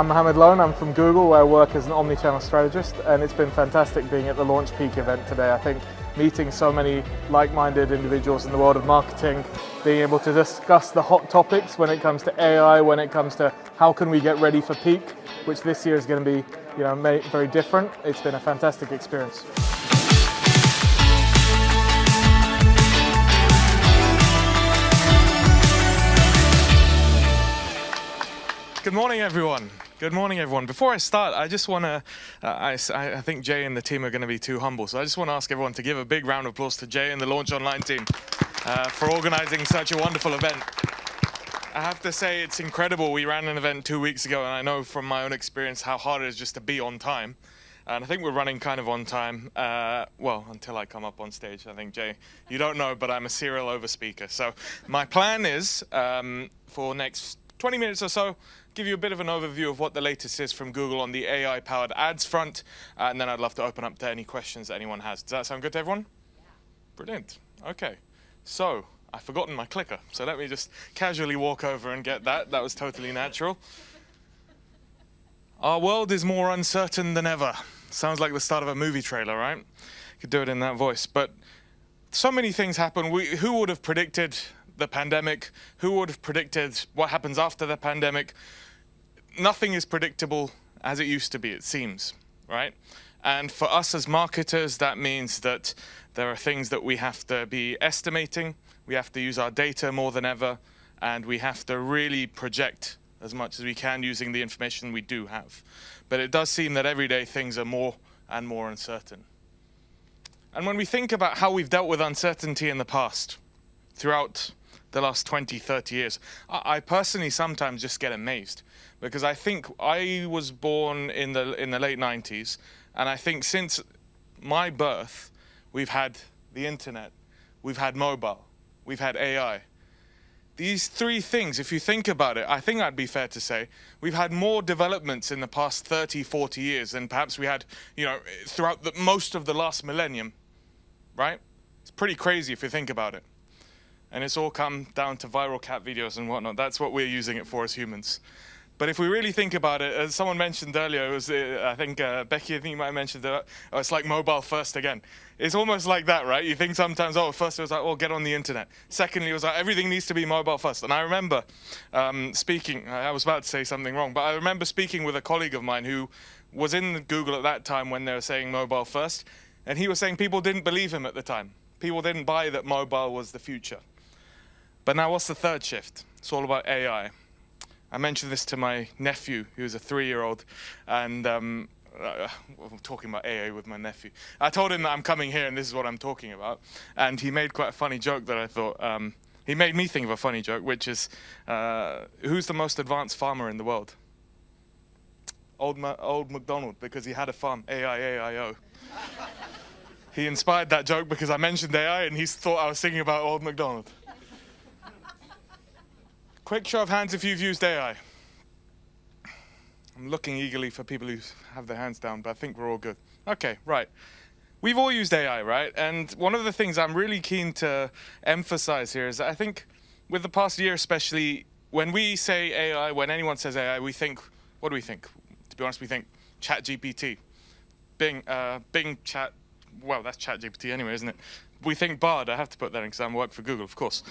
I'm Mohammad. I'm from Google, where I work as an Omnichannel Strategist, and it's been fantastic being at the Launch Peak event today. I think meeting so many like-minded individuals in the world of marketing, being able to discuss the hot topics when it comes to AI, when it comes to how can we get ready for peak, which this year is going to be, very different. It's been a fantastic experience. Good morning, everyone. Good morning, everyone. Before I start, I just want to, I think Jay and the team are going to be too humble, so I just want to ask everyone to give a big round of applause to Jay and the Launch Online team for organizing such a wonderful event. I have to say, it's incredible. We ran an event 2 weeks ago, and I know from my own experience how hard it is just to be on time. And I think we're running kind of on time, well, until I come up on stage. I think, Jay, you don't know, but I'm a serial overspeaker. So my plan is, for next 20 minutes or so, give you a bit of an overview of what the latest is from Google on the AI-powered ads front, and then I'd love to open up to any questions that anyone has. Does that sound good to everyone? Yeah. Brilliant. Okay. So I've forgotten my clicker, so let me just casually walk over and get that. That was totally natural. Our world is more uncertain than ever. Sounds like the start of a movie trailer, right? You could do it in that voice. But so many things happen. Who would have predicted the pandemic? Who would have predicted what happens after the pandemic? Nothing is predictable as it used to be, it seems, right? And for us as marketers, that means that there are things that we have to be estimating, we have to use our data more than ever, and we have to really project as much as we can using the information we do have. But it does seem that every day things are more and more uncertain. And when we think about how we've dealt with uncertainty in the past, throughout the last 20, 30 years, I personally sometimes just get amazed, because I think I was born in the late 90s, and I think since my birth, we've had the internet, we've had mobile, we've had AI. These three things, if you think about it, I think that'd be fair to say, we've had more developments in the past 30, 40 years than perhaps we had, throughout most of the last millennium, right? It's pretty crazy if you think about it. And it's all come down to viral cat videos and whatnot. That's what we're using it for as humans. But if we really think about it, as someone mentioned earlier, it was, I think, Becky, I think you might have mentioned that, it's like mobile first again. It's almost like that, right? You think sometimes, first it was like, get on the internet. Secondly, it was like, everything needs to be mobile first. And I remember speaking, I was about to say something wrong, but I remember speaking with a colleague of mine who was in Google at that time when they were saying mobile first. And he was saying people didn't believe him at the time. People didn't buy that mobile was the future. But now what's the third shift? It's all about AI. I mentioned this to my nephew, who's a 3-year-old, and I'm talking about AI with my nephew. I told him that I'm coming here and this is what I'm talking about, and he made quite a funny joke that I thought, he made me think of a funny joke, which is, who's the most advanced farmer in the world? Old MacDonald, because he had a farm, A-I-A-I-O. He inspired that joke because I mentioned AI and he thought I was thinking about Old MacDonald. Quick show of hands if you've used AI. I'm looking eagerly for people who have their hands down, but I think we're all good. Okay, right. We've all used AI, right? And one of the things I'm really keen to emphasize here is that I think with the past year especially, when we say AI, when anyone says AI, we think, what do we think? To be honest, we think ChatGPT. Bing Chat, well, that's ChatGPT anyway, isn't it? We think Bard, I have to put that in because I work for Google, of course.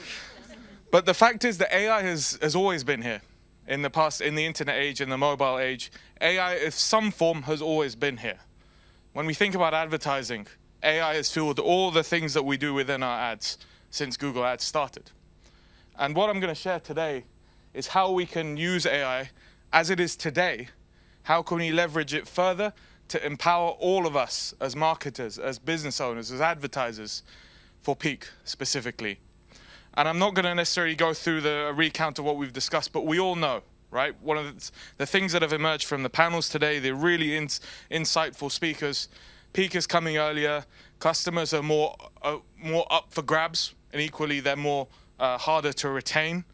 But the fact is that AI has always been here. In the past, in the internet age, in the mobile age, AI in some form has always been here. When we think about advertising, AI has fueled all the things that we do within our ads since Google Ads started. And what I'm going to share today is how we can use AI as it is today. How can we leverage it further to empower all of us as marketers, as business owners, as advertisers, for peak specifically. And I'm not going to necessarily go through the recount of what we've discussed, but we all know, right? One of the things that have emerged from the panels today, they're really insightful speakers. Peak is coming earlier. Customers are more up for grabs, and equally they're more harder to retain.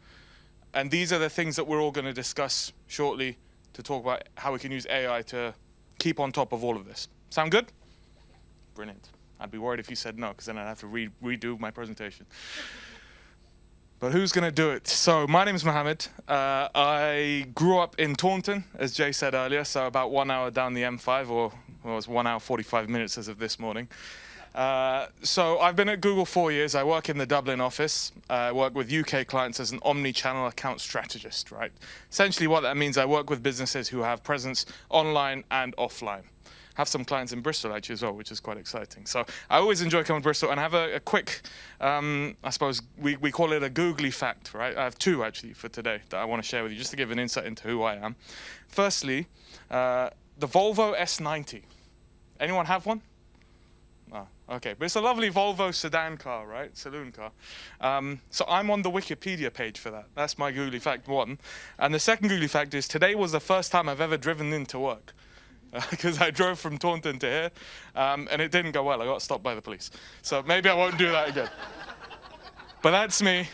And these are the things that we're all going to discuss shortly to talk about how we can use AI to keep on top of all of this. Sound good? Brilliant. I'd be worried if you said no, because then I'd have to redo my presentation. But who's going to do it? So my name is Mohammad. I grew up in Taunton, as Jay said earlier, so about 1 hour down the M5, or well, it was 1 hour 45 minutes as of this morning. So I've been at Google 4 years. I work in the Dublin office. I work with UK clients as an Omnichannel Account Strategist, right? Essentially what that means, I work with businesses who have presence online and offline. Have some clients in Bristol actually as well, which is quite exciting. So I always enjoy coming to Bristol, and I have a quick, I suppose we call it a googly fact, right? I have two actually for today that I want to share with you, just to give an insight into who I am. Firstly, the Volvo S90. Anyone have one? Oh, okay, but it's a lovely Volvo sedan car, right? Saloon car. So I'm on the Wikipedia page for that. That's my googly fact one. And the second googly fact is today was the first time I've ever driven into work. Because I drove from Taunton to here, and it didn't go well. I got stopped by the police. So maybe I won't do that again. But that's me,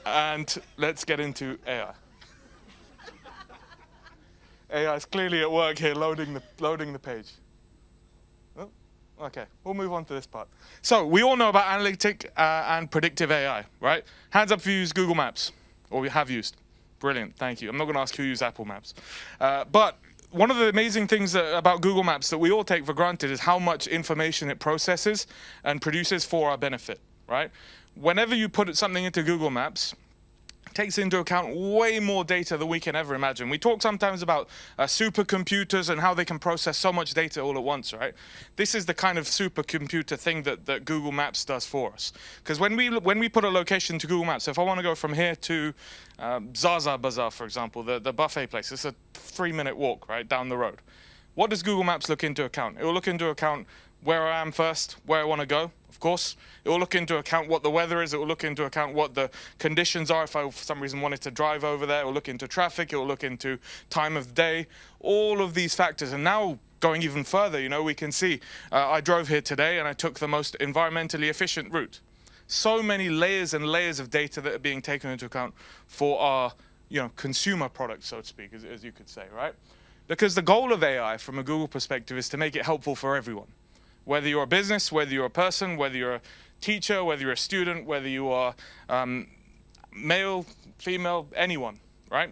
and let's get into AI. AI is clearly at work here, loading the page. Oh, okay, we'll move on to this part. So we all know about analytic and predictive AI, right? Hands up if you use Google Maps, or we have used. Brilliant, thank you. I'm not going to ask who used Apple Maps. But one of the amazing things about Google Maps that we all take for granted is how much information it processes and produces for our benefit, right? Whenever you put something into Google Maps, it takes into account way more data than we can ever imagine. We talk sometimes about supercomputers and how they can process so much data all at once, right? This is the kind of supercomputer thing that Google Maps does for us. Because when we put a location to Google Maps, if I want to go from here to Zaza Bazaar, for example, the buffet place, it's a 3-minute walk, right, down the road. What does Google Maps look into account? It will look into account where I am first, where I want to go, of course. It will look into account what the weather is. It will look into account what the conditions are. If I, for some reason, wanted to drive over there, it will look into traffic. It will look into time of day, all of these factors. And now, going even further, you know, we can see I drove here today and I took the most environmentally efficient route. So many layers and layers of data that are being taken into account for our, you know, consumer product, so to speak, as you could say, right? Because the goal of AI from a Google perspective is to make it helpful for everyone. Whether you're a business, whether you're a person, whether you're a teacher, whether you're a student, whether you are male, female, anyone, right?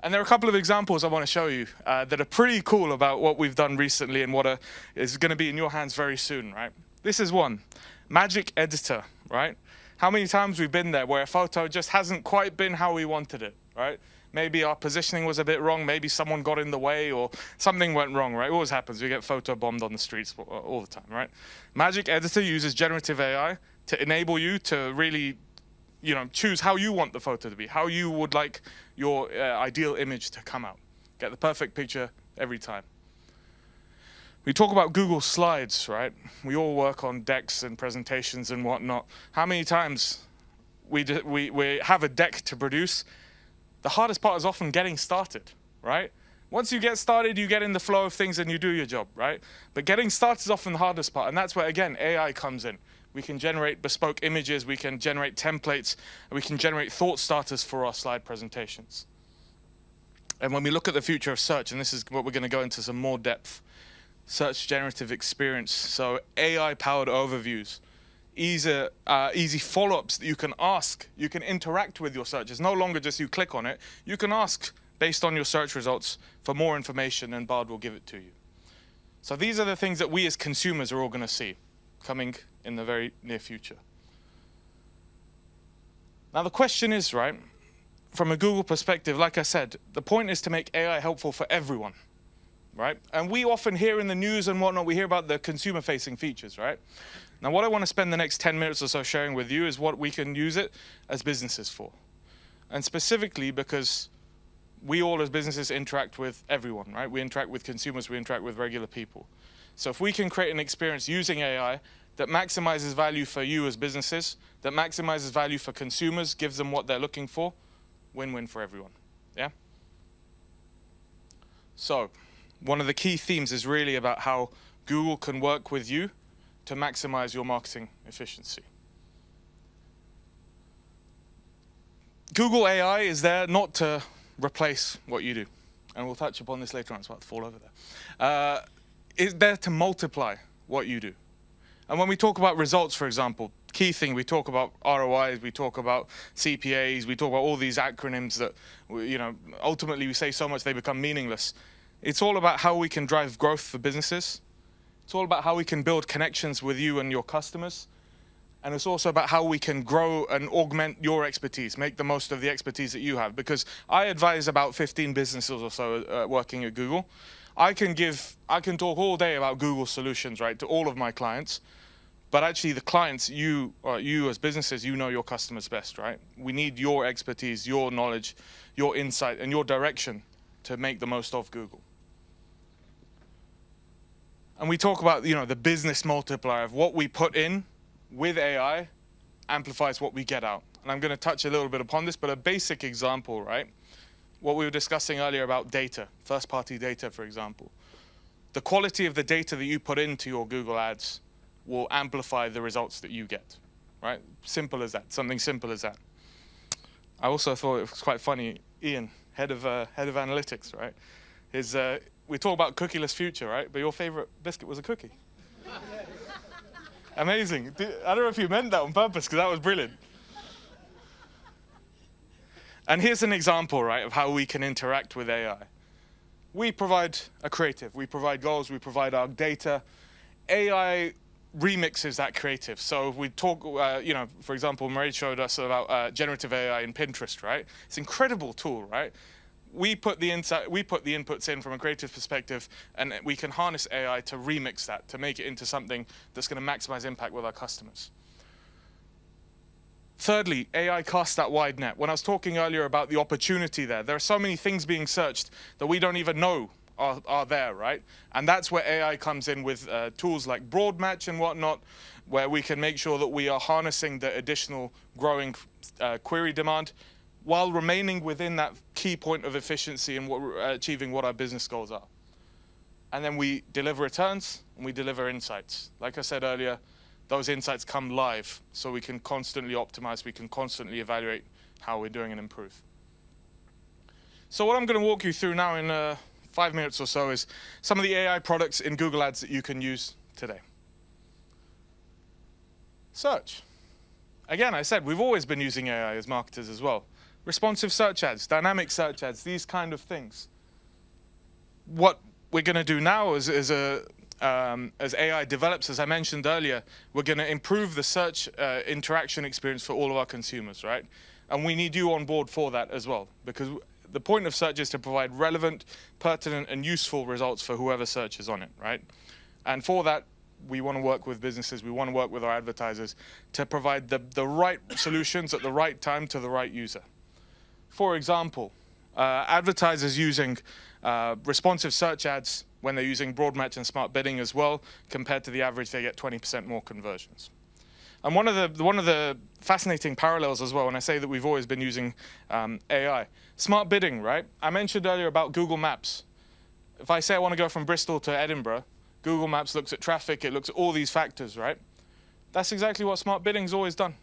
And there are a couple of examples I want to show you that are pretty cool about what we've done recently and what is going to be in your hands very soon, right? This is one, Magic Editor, right? How many times we've been there where a photo just hasn't quite been how we wanted it, right? Maybe our positioning was a bit wrong, maybe someone got in the way or something went wrong, right? It always happens, we get photo bombed on the streets all the time, right? Magic Editor uses generative AI to enable you to really, you know, choose how you want the photo to be, how you would like your ideal image to come out. Get the perfect picture every time. We talk about Google Slides, right? We all work on decks and presentations and whatnot. How many times we have a deck to produce? The hardest part is often getting started, right? Once you get started, you get in the flow of things and you do your job, right? But getting started is often the hardest part, and that's where, again, AI comes in. We can generate bespoke images, we can generate templates, and we can generate thought starters for our slide presentations. And when we look at the future of search, and this is what we're going to go into some more depth, search generative experience, so AI-powered overviews, easy follow-ups that you can ask, you can interact with your search. It's no longer just you click on it. You can ask, based on your search results, for more information, and Bard will give it to you. So these are the things that we as consumers are all going to see coming in the very near future. Now the question is, right, from a Google perspective, like I said, the point is to make AI helpful for everyone, right? And we often hear in the news and whatnot, we hear about the consumer-facing features, right? Now, what I want to spend the next 10 minutes or so sharing with you is what we can use it as businesses for. And specifically because we all as businesses interact with everyone, right? We interact with consumers, we interact with regular people. So if we can create an experience using AI that maximizes value for you as businesses, that maximizes value for consumers, gives them what they're looking for, win-win for everyone, yeah? So, one of the key themes is really about how Google can work with you to maximize your marketing efficiency. Google AI is there not to replace what you do, and we'll touch upon this later on, it's about to fall over there. It's there to multiply what you do. And when we talk about results, for example, key thing. We talk about ROIs, we talk about CPAs, we talk about all these acronyms that, ultimately we say so much they become meaningless. It's all about how we can drive growth for businesses. It's all about how we can build connections with you and your customers. And it's also about how we can grow and augment your expertise, make the most of the expertise that you have. Because I advise about 15 businesses or so working at Google. I can talk all day about Google solutions, right, to all of my clients. But actually the clients, you as businesses, you know your customers best, right? We need your expertise, your knowledge, your insight, and your direction to make the most of Google. And we talk about, the business multiplier of what we put in with AI amplifies what we get out. And I'm going to touch a little bit upon this, but a basic example, right? What we were discussing earlier about data, first-party data, for example. The quality of the data that you put into your Google Ads will amplify the results that you get, right? Simple as that, something simple as that. I also thought it was quite funny, Ian, head of analytics, right? We talk about cookieless future, right? But your favorite biscuit was a cookie. Amazing. I don't know if you meant that on purpose, because that was brilliant. And here's an example, right, of how we can interact with AI. We provide a creative. We provide goals. We provide our data. AI remixes that creative. So we talk, for example, Marie showed us about generative AI in Pinterest, right? It's an incredible tool, right? We put the inputs in from a creative perspective, and we can harness AI to remix that, to make it into something that's going to maximize impact with our customers. Thirdly, AI casts that wide net. When I was talking earlier about the opportunity there are so many things being searched that we don't even know are there, right? And that's where AI comes in with tools like broad match and whatnot, where we can make sure that we are harnessing the additional growing query demand, while remaining within that key point of efficiency and achieving what our business goals are. And then we deliver returns and we deliver insights. Like I said earlier, those insights come live, so we can constantly optimize, we can constantly evaluate how we're doing and improve. So what I'm going to walk you through now in 5 minutes or so is some of the AI products in Google Ads that you can use today. Search. Again, I said we've always been using AI as marketers as well. Responsive search ads, dynamic search ads, these kind of things. What we're going to do now is as AI develops, as I mentioned earlier, we're going to improve the search interaction experience for all of our consumers, right? And we need you on board for that as well, because the point of search is to provide relevant, pertinent, and useful results for whoever searches on it, right? And for that, we want to work with businesses, we want to work with our advertisers to provide the right solutions at the right time to the right user. For example, advertisers using responsive search ads when they're using broad match and smart bidding as well, compared to the average, they get 20% more conversions. And one of the fascinating parallels as well, when I say that we've always been using AI, smart bidding, right? I mentioned earlier about Google Maps. If I say I want to go from Bristol to Edinburgh, Google Maps looks at traffic, it looks at all these factors, right? That's exactly what smart bidding's always done.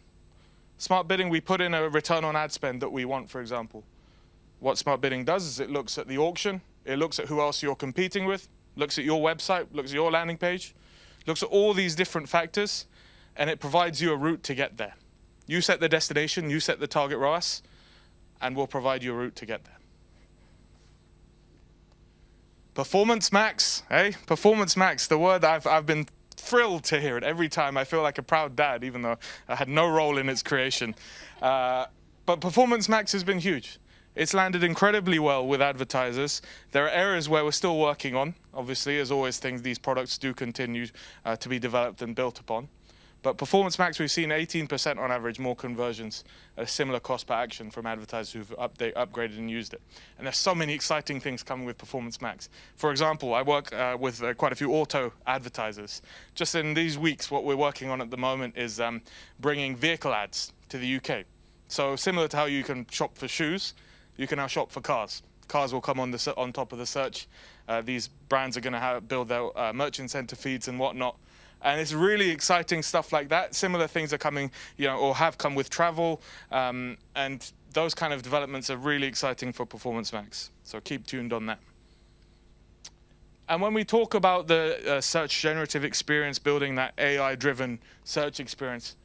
Smart bidding, we put in a return on ad spend that we want, for example. What smart bidding does is it looks at the auction, it looks at who else you're competing with, looks at your website, looks at your landing page, looks at all these different factors, and it provides you a route to get there. You set the destination, you set the target ROAS, and we'll provide you a route to get there. Performance Max, eh? Performance Max, the word I've been thrilled to hear it every time. I feel like a proud dad, even though I had no role in its creation. But Performance Max has been huge. It's landed incredibly well with advertisers. There are areas where we're still working on. Obviously, as always, these products do continue to be developed and built upon. But Performance Max, we've seen 18% on average more conversions at a similar cost per action from advertisers who've upgraded and used it. And there's so many exciting things coming with Performance Max. For example, I work with quite a few auto advertisers. Just in these weeks, what we're working on at the moment is bringing vehicle ads to the UK. So similar to how you can shop for shoes, you can now shop for cars. Cars will come on top of the search. These brands are going to build their merchant center feeds and whatnot. And it's really exciting stuff like that. Similar things are coming, or have come with travel. And those kind of developments are really exciting for Performance Max. So keep tuned on that. And when we talk about the search generative experience, building that AI-driven search experience,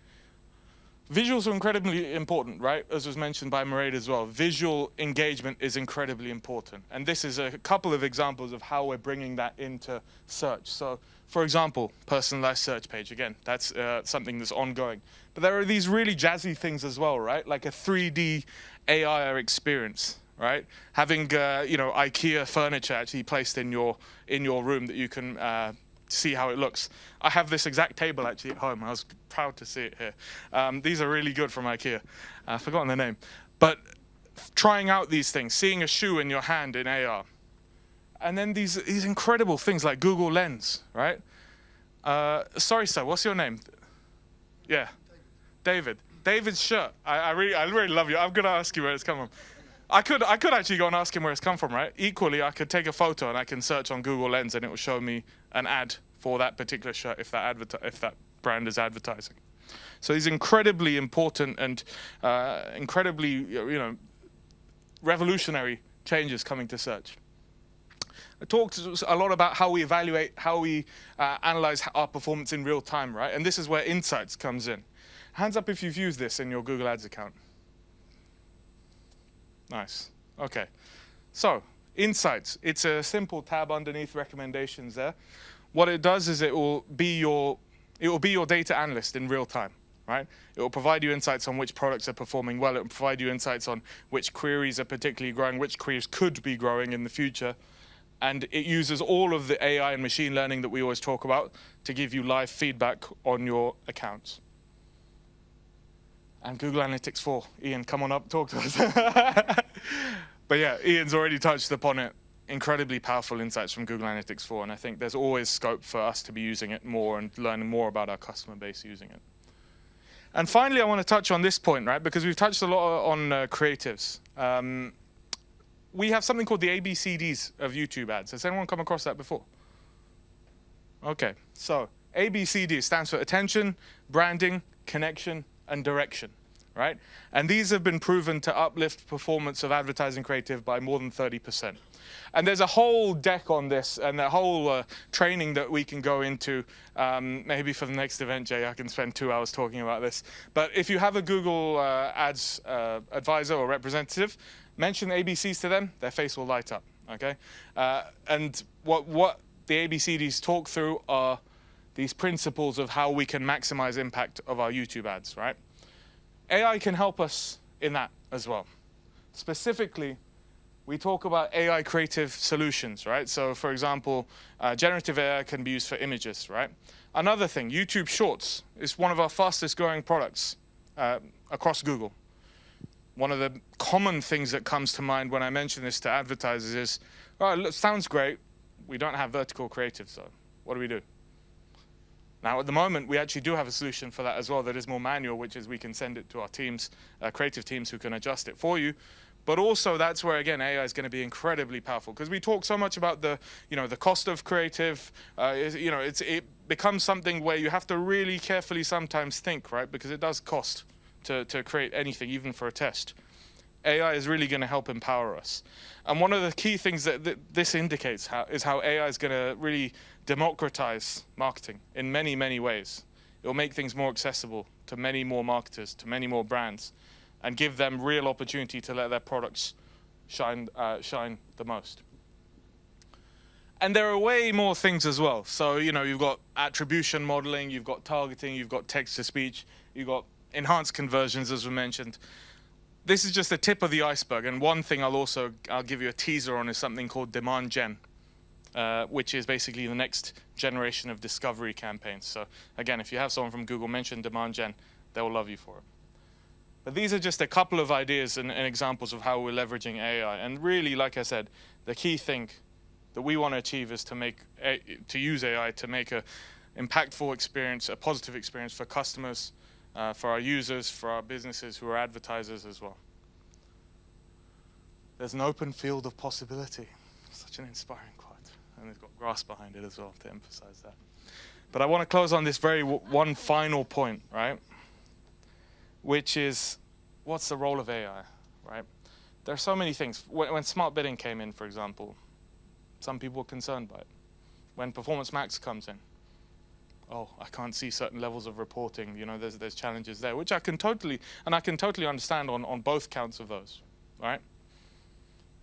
Visuals are incredibly important, right? As was mentioned by Mairead as well. Visual engagement is incredibly important. And this is a couple of examples of how we're bringing that into search. So, for example, personalized search page. Again, that's something that's ongoing. But there are these really jazzy things as well, right? Like a 3D AI experience, right? Having, IKEA furniture actually placed in your room that you can see how it looks. I have this exact table actually at home. I was proud to see it here. These are really good from IKEA. I've forgotten the name. But trying out these things, seeing a shoe in your hand in AR. And then these incredible things like Google Lens, right? Sorry, sir, what's your name? Yeah, David. David's shirt. I really love you. I'm going to ask you where it's come from. I could actually go and ask him where it's come from, right? Equally, I could take a photo and I can search on Google Lens and it will show me an ad for that particular shirt if that brand is advertising. So these incredibly important and incredibly revolutionary changes coming to search. I talked a lot about how we evaluate, how we analyze our performance in real time, right? And this is where insights comes in. Hands up if you've used this in your Google Ads account. Nice. Okay. So, insights. It's a simple tab underneath recommendations there. What it does is it will be your data analyst in real time, right? It will provide you insights on which products are performing well. It will provide you insights on which queries are particularly growing, which queries could be growing in the future. And it uses all of the AI and machine learning that we always talk about to give you live feedback on your accounts. And Google Analytics 4. Ian, come on up, talk to us. But yeah, Ian's already touched upon it. Incredibly powerful insights from Google Analytics 4. And I think there's always scope for us to be using it more and learning more about our customer base using it. And finally, I want to touch on this point, right? Because we've touched a lot on creatives. We have something called the ABCDs of YouTube ads. Has anyone come across that before? Okay, so ABCD stands for attention, branding, connection, and direction, right? And these have been proven to uplift performance of advertising creative by more than 30%. And there's a whole deck on this and a whole training that we can go into. Maybe for the next event, Jay, I can spend 2 hours talking about this. But if you have a Google Ads advisor or representative, mention the ABCs to them, their face will light up, okay? And what the ABCDs talk through are these principles of how we can maximize impact of our YouTube ads, right? AI can help us in that as well. Specifically, we talk about AI creative solutions, right? So for example, generative AI can be used for images, right? Another thing, YouTube Shorts is one of our fastest growing products across Google. One of the common things that comes to mind when I mention this to advertisers is, oh, it sounds great. We don't have vertical creative, so what do we do? Now, at the moment, we actually do have a solution for that as well that is more manual, which is we can send it to our teams, creative teams who can adjust it for you. But also, that's where, again, AI is going to be incredibly powerful because we talk so much about the cost of creative. It becomes something where you have to really carefully sometimes think, right? Because it does cost to create anything, even for a test. AI is really going to help empower us. And one of the key things that this indicates is how AI is going to really democratize marketing in many, many ways. It will make things more accessible to many more marketers, to many more brands, and give them real opportunity to let their products shine the most. And there are way more things as well. So, you've got attribution modeling, you've got targeting, you've got text-to-speech, you've got enhanced conversions, as we mentioned. This is just the tip of the iceberg. And one thing I'll give you a teaser on is something called demand gen, which is basically the next generation of discovery campaigns. So again, if you have someone from Google mention demand gen, they will love you for it. But these are just a couple of ideas and examples of how we're leveraging AI. And really, like I said, the key thing that we want to achieve is to use AI to make an impactful experience, a positive experience for customers, for our users, for our businesses who are advertisers as well. There's an open field of possibility. Such an inspiring quote. And it's got grass behind it as well to emphasize that. But I want to close on this one final point, right? Which is, what's the role of AI, right? There are so many things. When smart bidding came in, for example, some people were concerned by it. When Performance Max comes in, oh, I can't see certain levels of reporting. You know, there's challenges there, which I can totally understand on both counts of those, right?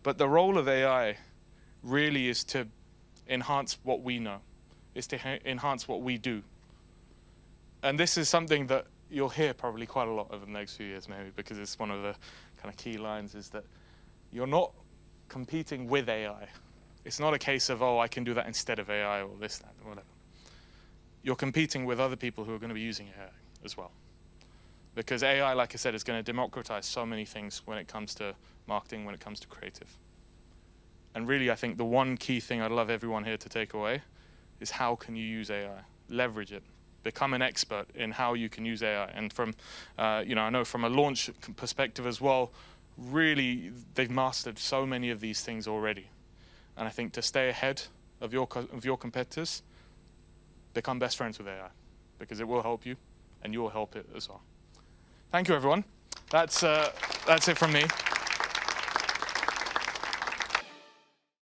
But the role of AI really is to enhance what we know, is to enhance what we do. And this is something that you'll hear probably quite a lot over the next few years, maybe, because it's one of the kind of key lines, is that you're not competing with AI. It's not a case of, oh, I can do that instead of AI or this, that, or whatever. You're competing with other people who are going to be using AI as well. Because AI, like I said, is going to democratize so many things when it comes to marketing, when it comes to creative. And really, I think the one key thing I'd love everyone here to take away is how can you use AI? Leverage it. Become an expert in how you can use AI. And from, I know from a launch perspective as well, really, they've mastered so many of these things already. And I think to stay ahead of your competitors, become best friends with AI, because it will help you, and you will help it as well. Thank you, everyone. That's it from me.